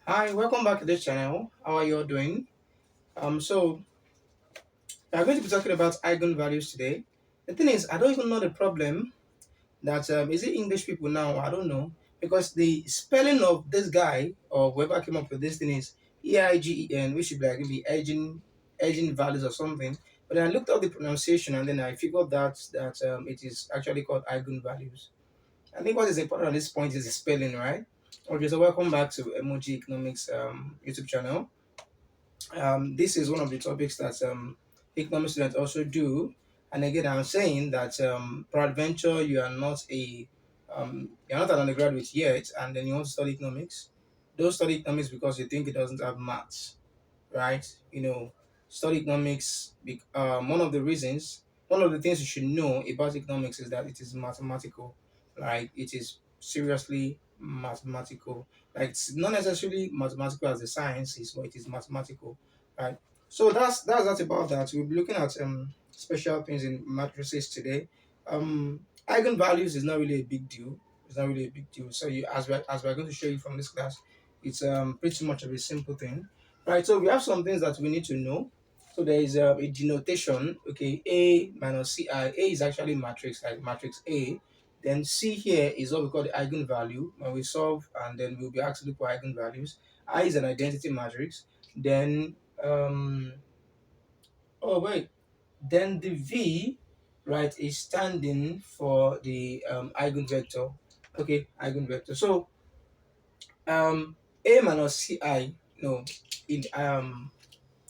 Hi, welcome back to this channel. How are you all doing? So we are going to be talking about eigenvalues today. The thing is, I don't even know the problem that is it English people now? I don't know because the spelling of this guy or whoever came up with this thing is EIGEN, which should be like maybe Eigen values or something. But then I looked up the pronunciation and then I figured that it is actually called eigenvalues. I think what is important at this point is the spelling, right? Okay, so welcome back to Emoji Economics YouTube channel. This is one of the topics that economic students also do. And again, I'm saying that peradventure you're not an undergraduate yet, and then you want to study economics. Don't study economics because you think it doesn't have maths, right? Study economics. One of the things you should know about economics is that it is mathematical. Like it is seriously mathematical. Like it's not necessarily mathematical as the science is, but it is mathematical, right? So that's that about that. We'll be looking at special things in matrices today. Eigenvalues is not really a big deal. It's not really a big deal. So as we're going to show you from this class, it's pretty much of a simple thing. Right, so we have some things that we need to know. So there is a denotation, okay, A minus Ci. A is actually matrix, like matrix A. Then C here is what we call the eigenvalue. When we solve, and then we'll be asked to look for eigenvalues. I is an identity matrix. Then, oh wait, then the V, right, is standing for the eigenvector. Okay, eigenvector. So, A minus Ci, no, in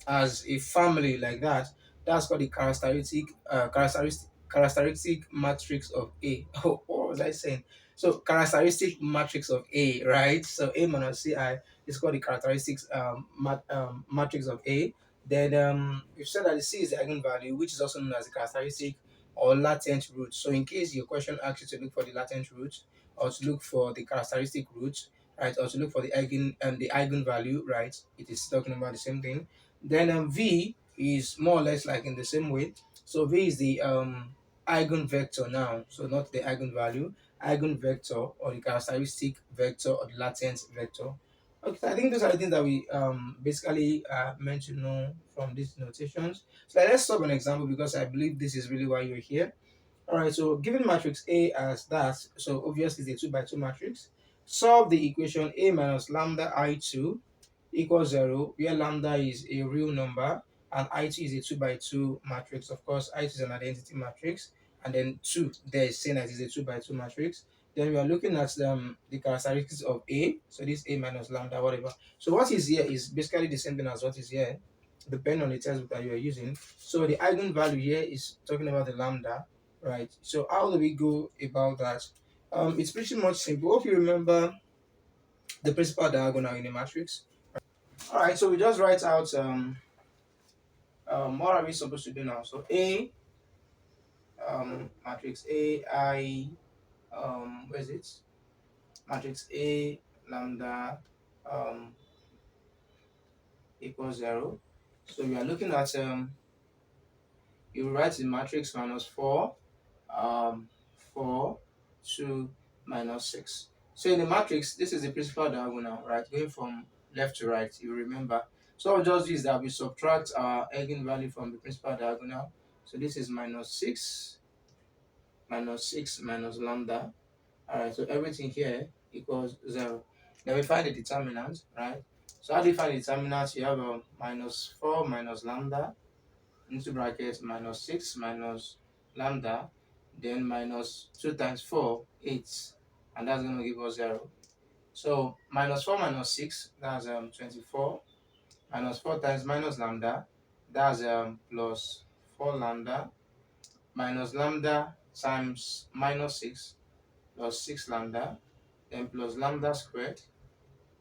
as a family like that, that's called the characteristic matrix of A. Oh, what was I saying? So characteristic matrix of A, right? So A minus Ci is called the characteristics matrix of A. Then we've said that the C is the eigenvalue, which is also known as the characteristic or latent root. So in case your question asks you to look for the latent root or to look for the characteristic root, right, or to look for the eigenvalue, right, it is talking about the same thing. Then V is more or less like in the same way. So V is the eigenvector now, so not the eigenvalue, eigenvector or the characteristic vector or the latent vector. Okay, so I think those are the things that we basically meant to know from these notations. So let's solve an example because I believe this is really why you're here. All right, so given matrix A as that, so obviously it's a 2 by 2 matrix. Solve the equation A minus lambda I2 equals 0, where lambda is a real number and I2 is a 2 by 2 matrix. Of course, I2 is an identity matrix, and then 2 there is saying that it's a 2 by 2 matrix. Then we are looking at the characteristics of A, so this A minus lambda, whatever. So what is here is basically the same thing as what is here, depending on the textbook that you are using. So the eigenvalue here is talking about the lambda, right? So how do we go about that? It's pretty much simple. Hope you remember the principal diagonal in a matrix. All right, so we just write out what are we supposed to do now? So A matrix A I where is it? Matrix A lambda um equals 0. So we are looking at you write the matrix minus 4 4 2 minus 6. So in the matrix, this is the principal diagonal, right? Going from left to right, you remember. So I'll just use that we subtract our eigenvalue from the principal diagonal. So this is minus 6 minus lambda. Alright, so everything here equals 0. Then we find the determinant, right? So how do you find the determinant? You have a minus 4 minus lambda into brackets minus 6 minus lambda, then minus 2 times 4, 8, and that's going to give us 0. So minus 4 minus 6, that's 24, minus 4 times minus lambda, that's plus 4 lambda, minus lambda times minus 6 plus 6 lambda, then plus lambda squared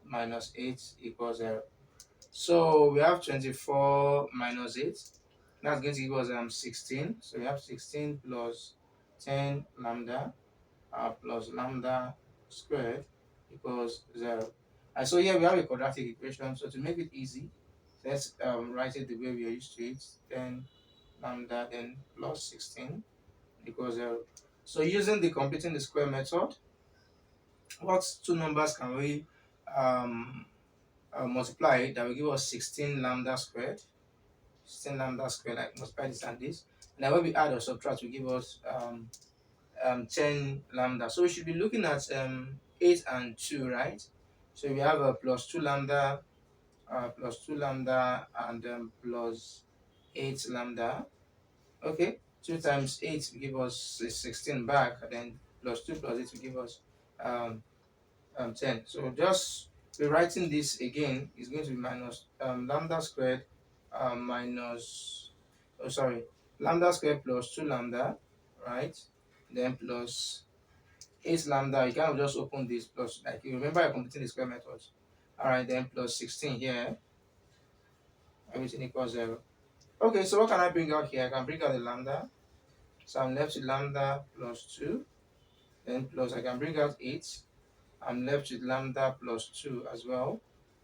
minus 8 equals 0. So we have 24 minus 8. That's going to give us 16. So we have 16 plus 10 lambda plus lambda squared equals 0. And so here we have a quadratic equation. So to make it easy, let's write it the way we are used to it. 10 lambda then plus 16 equals 0. So using the completing the square method, what two numbers can we um, multiply, that will give us 16 lambda squared. 16 lambda squared, like multiply this and this. And then when we add or subtract, will give us 10 lambda. So we should be looking at 8 and 2, right? So we have a plus 2 lambda, plus 2 lambda, and plus 8 lambda. Okay, 2 times 8 will give us 16 back, and then plus 2 plus 8 will give us um, 10. So just rewriting this again is going to be minus lambda squared minus, oh sorry, lambda squared plus 2 lambda, right? Then plus 8 lambda, you kind of just open this plus, like you remember you're completing the square method. Alright, then plus 16 here, everything equals 0. Okay, so what can I bring out here? I can bring out the lambda. So I'm left with lambda plus 2, then plus I can bring out 8. I'm left with lambda plus 2 as well.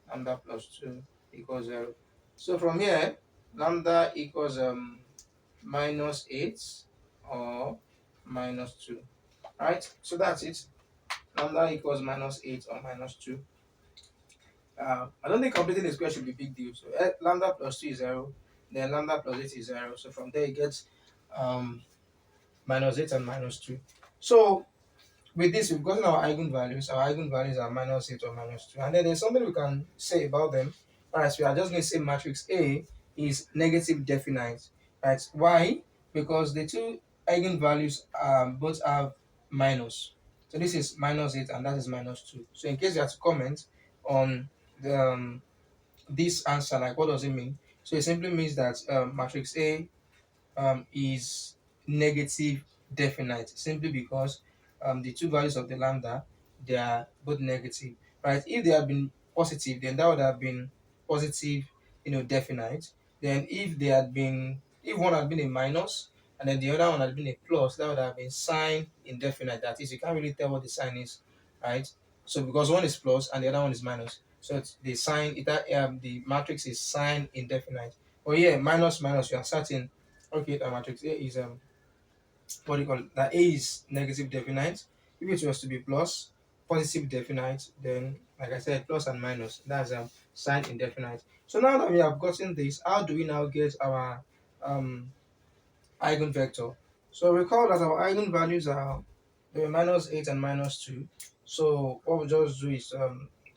Lambda plus 2 equals 0. So from here, lambda equals minus 8 or minus 2. Right? So that's it. Lambda equals minus 8 or minus 2. I don't think completing the square should be a big deal. So lambda plus 2 is 0. Then lambda plus 8 is 0. So from there, you get um, minus 8 and minus 2. So with this, we've gotten our eigenvalues. Our eigenvalues are minus 8 or minus 2. And then there's something we can say about them. Alright, so we are just going to say matrix A is negative definite. Right? Why? Because the two eigenvalues both have minus. So this is minus 8 and that is minus 2. So in case you have to comment on the, this answer, like what does it mean? So it simply means that matrix A is negative definite simply because the two values of the lambda, they are both negative, right? If they had been positive, then that would have been positive, definite. Then if one had been a minus and then the other one had been a plus, that would have been sign indefinite. That is, you can't really tell what the sign is, right? So because one is plus and the other one is minus, so it's the sign the matrix is sign indefinite. But yeah, minus minus, you are certain. Okay, the matrix A is what do you call it? That A is negative definite. If it was to be plus, positive definite, then like I said, plus and minus. That's sign indefinite. So now that we have gotten this, how do we now get our um eigenvector? So recall that our eigenvalues are minus 8 and minus 2. So what we just do is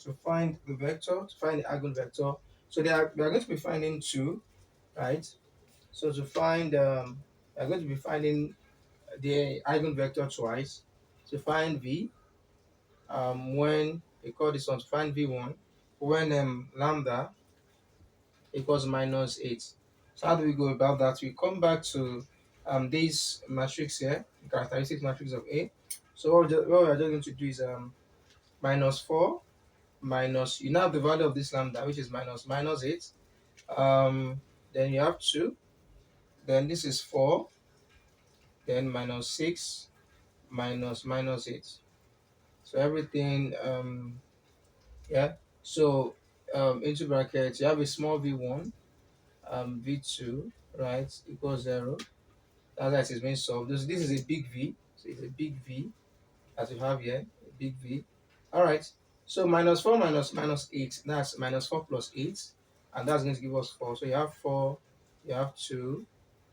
to find the vector, to find the eigenvector. So we are going to be finding 2, right? So to find, we're going to be finding the eigenvector twice. To find v, when we call this one to find v1, when lambda equals minus 8. So how do we go about that? We come back to this matrix here, the characteristic matrix of A. So what we're just going to do is minus 4 minus, you now have the value of this lambda, which is minus 8. Then you have 2, then this is 4, then minus 6, minus 8. So everything, yeah. So into brackets, you have a small v1, v2, right, equals 0. That's why it is being solved. This is a big V. So it's a big V as you have here, a big V. All right. So minus 4 minus 8, that's minus 4 plus 8. And that's going to give us 4. So you have 4, you have 2,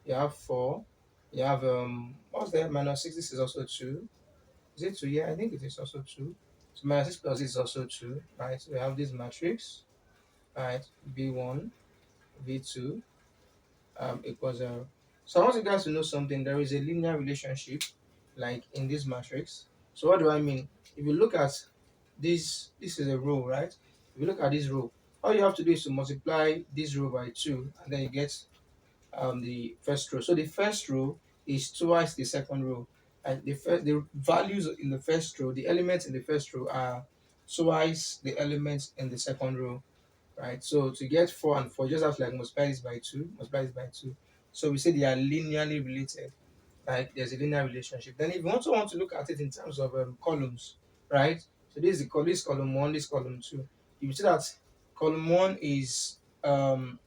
you have 4, you have, what's there? Minus 6, this is also 2. Is it 2? Yeah, I think it is also 2. So minus 6 plus 8 is also 2, right? So we have this matrix, right? V1, V2, equals 0. So I want you guys to know something. There is a linear relationship, like in this matrix. So what do I mean? If you look at this is a row, right? If you look at this row, all you have to do is to multiply this row by 2, and then you get the first row. So the first row is twice the second row, and the values in the first row, the elements in the first row are twice the elements in the second row, right? So to get 4 and 4, you just have to like multiply this by 2, multiply this by 2. So we say they are linearly related, like there's a linear relationship. Then if you also want to look at it in terms of columns, right? So this is column 1, this column 2. You see that column 1 is 1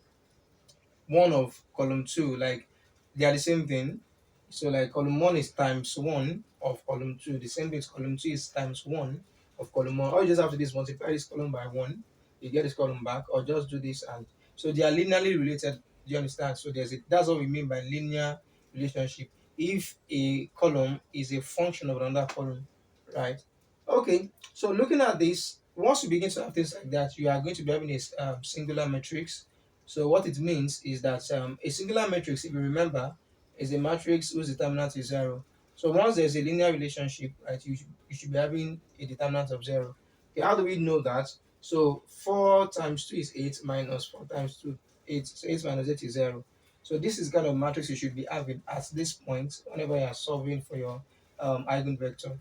of column 2, like they are the same thing. So like column 1 is times 1 of column 2. The same thing column 2 is times 1 of column 1. All you just have to do is multiply this column by 1, you get this column back, or just do this. And so they are linearly related. Do you understand? So that's what we mean by linear relationship. If a column is a function of another column, right? Okay, so looking at this, once you begin to have things like that, you are going to be having a singular matrix. So what it means is that a singular matrix, if you remember, is a matrix whose determinant is zero. So once there's a linear relationship, right, you should be having a determinant of zero. Okay, how do we know that? So 4 times 2 is 8 minus 4 times 2, 8. So 8 minus 8 is 0. So this is kind of matrix you should be having at this point whenever you are solving for your eigenvector.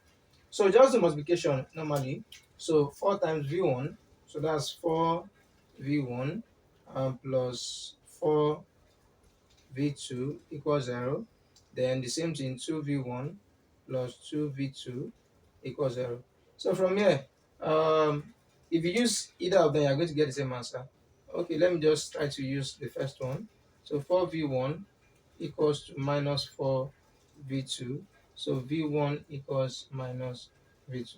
So just the multiplication normally. So 4 times v1, so that's 4 v1 plus 4 v2 equals 0. Then the same thing, 2v1 plus 2v2 equals 0. So from here, if you use either of them, you're going to get the same answer. Okay, let me just try to use the first one. So 4v1 equals to minus 4v2. So v1 equals minus v2.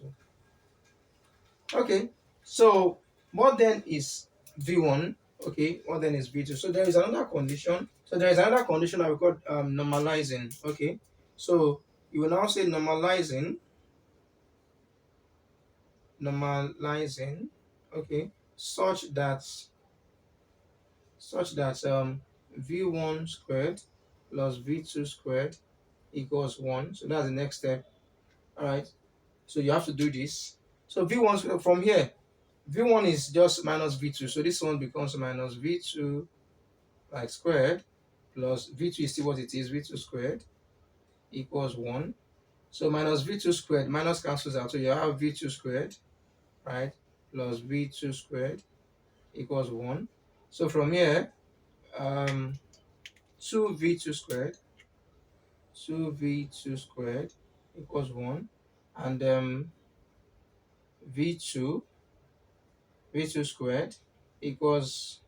Okay, so what then is v1? Okay, what then is v2? So there is another condition. So there is another condition that we call normalizing. Okay, so you will now say normalizing, okay, such that v1 squared plus v2 squared equals 1. So that's the next step. All right, so you have to do this. So v1 squared from here, v1 is just minus v2, so this one becomes minus v2 like squared plus v2 is still what it is, v2 squared equals 1. So minus v2 squared, minus cancels out, so you have v2 squared, right, plus v2 squared equals 1. So from here, 2v2 squared, 2v2 squared equals 1. And v2 v2 squared equals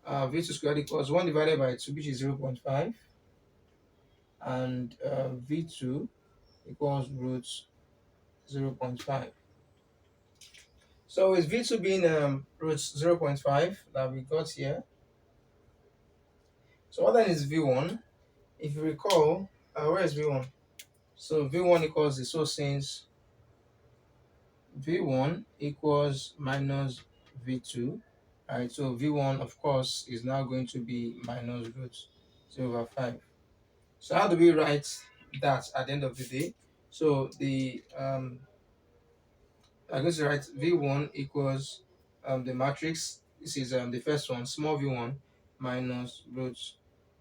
v2 squared equals 1 divided by 2, which is 0.5, and v2 equals root 0.5. So with v2 being root 0.5 that we got here, so what then is v1? If you recall, where is v1? So v1 equals this. So since v1 equals minus v2, right? So v1, of course, is now going to be minus root 0/5. So how do we write that at the end of the day? So I'm going to write v1 equals the matrix. This is the first one, small v1 minus root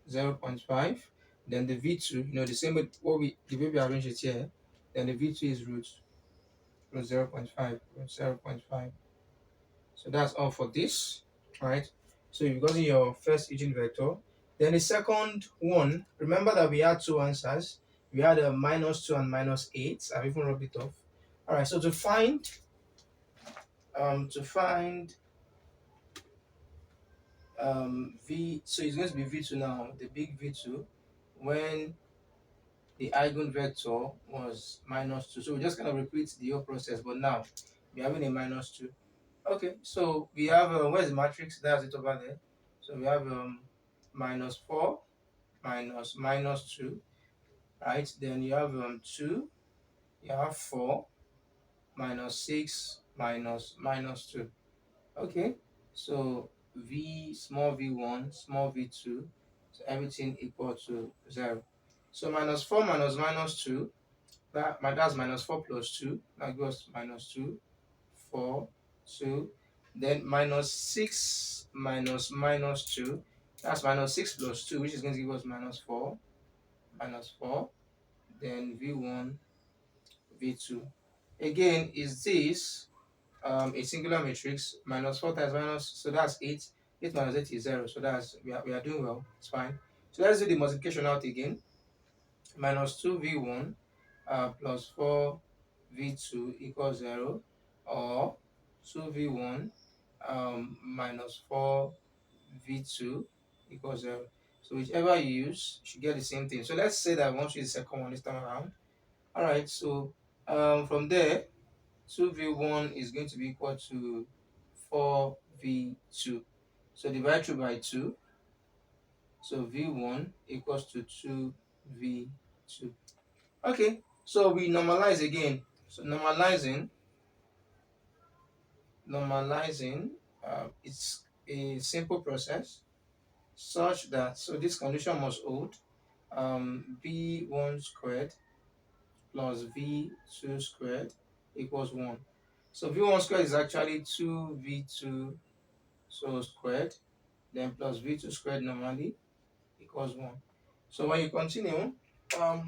0.5. Then the v2, the same way the way we arrange it here. Then the v2 is root 0.5, root 0.5. So that's all for this, right? So you've gotten your first eigenvector. Then the second one, remember that we had two answers. We had a -2 and -8. I've even rubbed it off. All right. So to find v, so it's going to be v2 now, the big v2, when the eigenvector was -2. So we just kind of repeat the whole process, but now we're having a -2. Okay, so we have where's the matrix? That's it over there. So we have -4 minus -2, right? Then you have 2, you have 4 minus 6 minus -2. Okay, so v small v1 small v2, so everything equal to 0. So -4 minus -2, that's -4 plus 2, that goes -2, 4, 2. Then -6 minus -2, that's -6 plus 2, which is going to give us -4, -4. Then v1, v2. Again, is this a singular matrix? -4 times minus, so that's 8. 8 minus 8 is 0. So we are doing well. It's fine. So let's do the multiplication out again. -2v1 plus 4v2 equals 0, or 2v1 minus 4v2 equals 0. So whichever you use, you should get the same thing. So let's say that I want to use the second one this time around. All right, so from there, 2v1 is going to be equal to 4v2. So divide through by 2. So v1 equals to 2v2. Okay, so we normalize again. So normalizing, it's a simple process such that, so this condition must hold, v1 squared plus v2 squared equals 1. So v1 squared is actually 2v2 so squared, then plus v2 squared normally equals 1. So when you continue,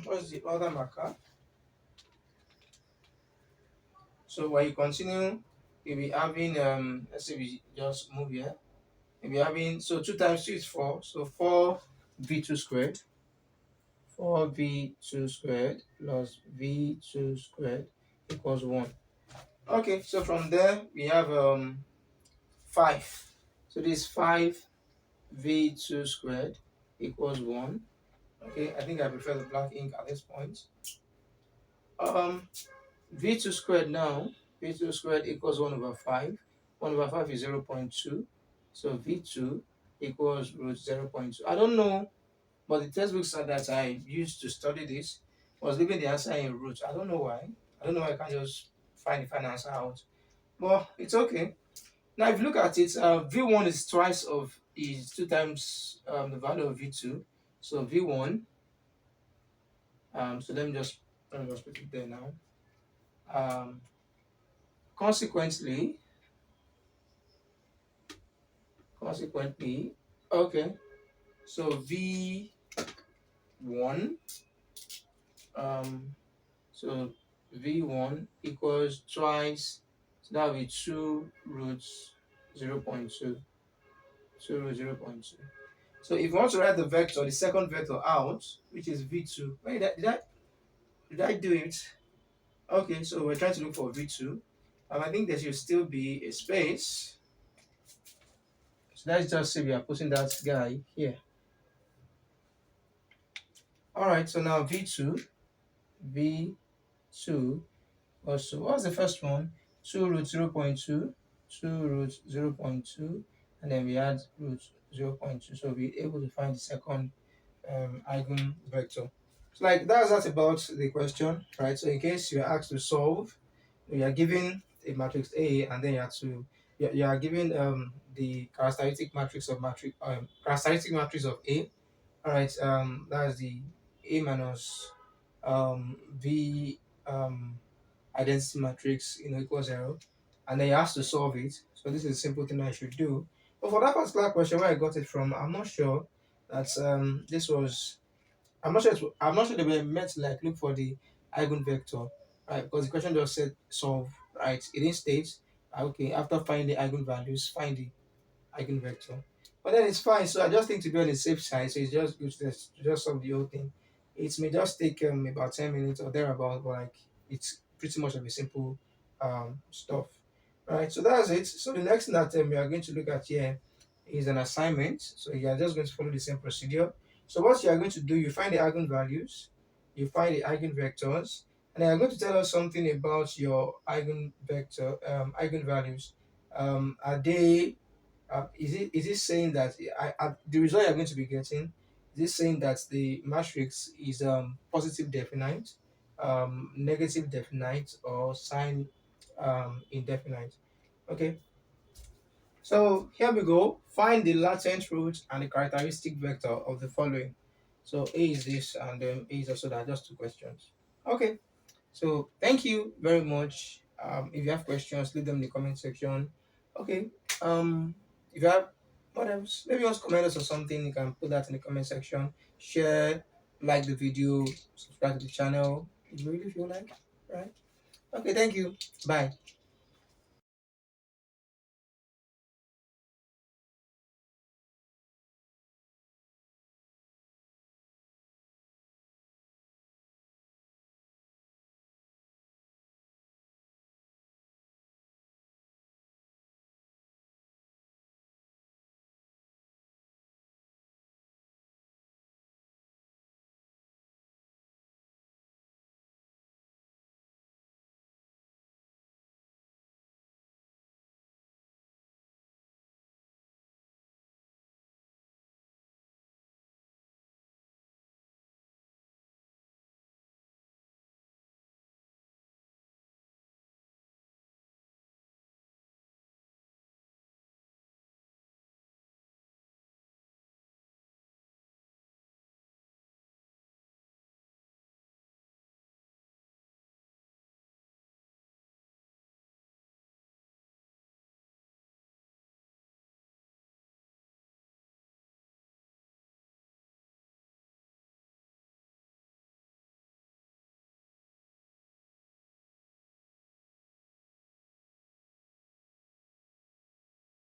what's the other marker? So when you continue, you'll be having, let's say we just move here. You'll be having, so 2 times 2 is 4, so 4v2 squared, 4v2 squared plus v2 squared equals 1. Okay, so from there we have 5. So this 5v2 squared equals 1. Okay, I think I prefer the black ink at this point. Um, v2 squared now, v2 squared equals 1 over 5. 1 over 5 is 0.2. So v2 equals root 0.2. I don't know, but the textbooks that I used to study this was leaving the answer in root. I don't know why. I don't know why I can't just find the final answer out. But it's okay. Now, if you look at it, v1 is twice of, is 2 times the value of v2. So v1, so let me just put it there now. Um, consequently, okay, so v1, um, so v1 equals twice, so that will be 2 roots 0.2, 2 roots 0.2. So if you want to write the vector, the second vector out, which is v2, wait, did I do it? Okay, so we're trying to look for v2. I think there should still be a space. So let's just say we are putting that guy here. All right, so now v2 also, what's the first one? 2 root 0.2, 2 root 0.2, and then we add root 0.2. So we're able to find the second eigenvector. So like that's about the question, right? So in case you're asked to solve, you are given a matrix A, and then you are given the characteristic matrix of A. All right, that's the A minus V identity matrix equals 0, and then you have to solve it. So this is a simple thing I should do. But for that particular question, where I got it from, I'm not sure that this was. I'm not sure they were meant to like look for the eigenvector, right? Because the question just said solve, right? It didn't state okay, after finding the eigenvalues, find the eigenvector. But then it's fine. So I just think to be on the safe side, so it's just good to just solve the whole thing. It may just take about 10 minutes or thereabout, but like it's pretty much of a simple stuff. Right. So that's it. So the next thing that we are going to look at here is an assignment. So you are just going to follow the same procedure. So what you are going to do, you find the eigenvalues, you find the eigenvectors, and they are going to tell us something about your eigenvalues. Are they is it saying that the result you're going to be getting, is it saying that the matrix is positive definite, negative definite, or sign indefinite? Okay, so here we go. Find the latent root and the characteristic vector of the following. So A is this, and then A is also that. Just two questions. Okay, so thank you very much. If you have questions, leave them in the comment section. Okay. Um, if you have what else, maybe you want to comment us or something, you can put that in the comment section. Share, like the video, subscribe to the channel if you really feel like. Right. Okay. Thank you. Bye.